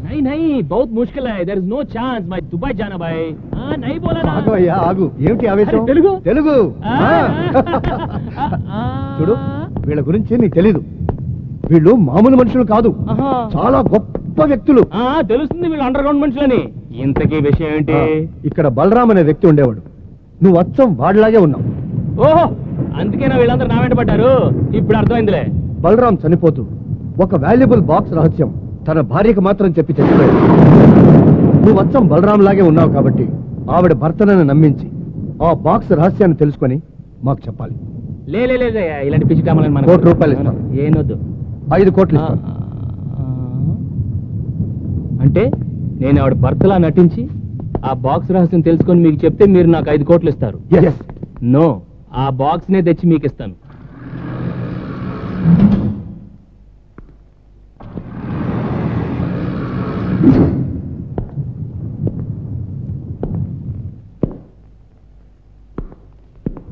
नहीं नहीं बहुत मुश्किल है देयर इज नो चांस मैं दुबई जाना भाई नहीं बोला ना ఆగు అయ్యా ఆగు ఏమిటి ఆవేశం తెలుగు తెలుగు చూడు వీళ్ళ గురించి నీకు తెలీదు వీళ్ళు మామూలు మనుషులు కాదు చాలా గొప్ప వ్యక్తులు తెలుస్తుంది వీళ్ళు అండర్ గ్రౌండ్ మనుషులని ఇంతకీ విషయం ఏంటి ఇక్కడ బలరాం అనే వ్యక్తి ఉండేవాడు నువ్వు అచ్చం వాడిలాగే ఉన్నావు ఓహో అందుకేనా వీళ్ళందరూ నా వెంట పడ్డారు ఇప్పుడు అర్థమైందిలే బలరాం చనిపోతూ ఒక వాల్యుబుల్ బాక్స్ రహస్యం తన భార్యకు మాత్రం చెప్పి చచ్చిపోయాడు నువ్వు అచ్చం బలరాం లాగే ఉన్నావు కాబట్టి ఆవిడ భర్తలను నమ్మించి ఆ బాక్స్ రహస్యాన్ని తెలుసుకొని మాకు చెప్పాలి లేదే ఇలాంటి పిచ్చి కామాలని ₹1 కోటి ఇస్తాను ఏనొద్దు 5 కోట్లు ఇస్తాను అంటే నేను ఆవిడ భర్తలా నటించి ఆ బాక్స్ రహస్యం తెలుసుకొని మీకు చెప్తే మీరు నాకు 5 కోట్లు ఇస్తారు నో ఆ బాక్స్ నే తెచ్చి మీకు ఇస్తాను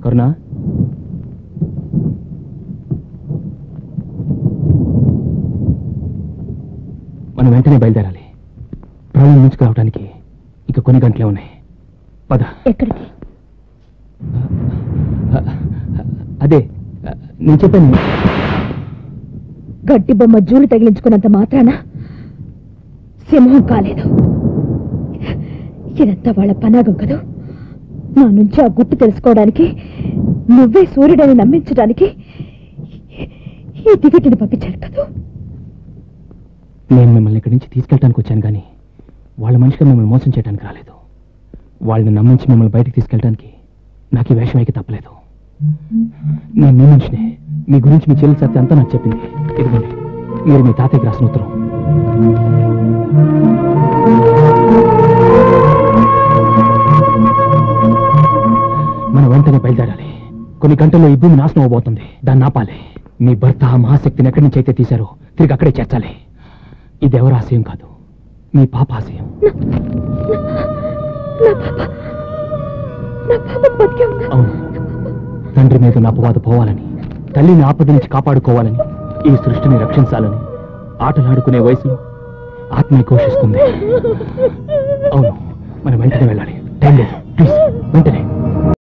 కరుణా మనం వెంటనే బయలుదేరాలి ప్రాణం నుంచి రావడానికి ఇక కొన్ని గంటలే ఉన్నాయి పద ఎక్కడికి అదే నేను చెప్పాను గట్టి బొమ్మ జూలు తగిలించుకున్నంత మాత్రాన సింహం కాలేదు ఇదంతా వాళ్ళ పనాగం కదూ నా నుంచి ఆ గుట్టు తెలుసుకోవడానికి నువ్వే సూర్యుడని నమ్మించడానికి ఈ టికెట్ని పంపించారు కదూ నేను మిమ్మల్ని ఇక్కడి నుంచి తీసుకెళ్ళడానికి వచ్చాను కానీ వాళ్ళ మనిషిగా మిమ్మల్ని మోసం చేయడానికి రాలేదు వాళ్ళని నమ్మించి మిమ్మల్ని బయటకు తీసుకెళ్ళడానికి నాకు ఈ వేషం అయితే తప్పలేదు నేను మీ మనిషినే మీ గురించి మీ చెల్లి సత్య అంతా నాకు చెప్పింది ఇదిగోండి మీరు మీ తాతయ్యకి రాసిన ఉత్తరం మనం వెంటనే బయలుదేరాలి కొన్ని గంటల్లో ఈ భూమి నాశనం అవబోతుంది దాన్ని ఆపాలి మీ భర్త ఆ మహాశక్తిని ఎక్కడి నుంచి అయితే తీశారో తిరిగి అక్కడే చేర్చాలి ఇది ఎవరి ఆశయం కాదు మీ పాప ఆశయం అవును తండ్రి మీద నా అపవాదు పోవాలని తల్లిని ఆపద నుంచి కాపాడుకోవాలని ఈ సృష్టిని రక్షించాలని ఆటలాడుకునే వయసులో ఆత్మ ఘోషిస్తుంది అవును మనం వెంటనే వెళ్ళాలి టైం లేదు ప్లీజ్ వెంటనే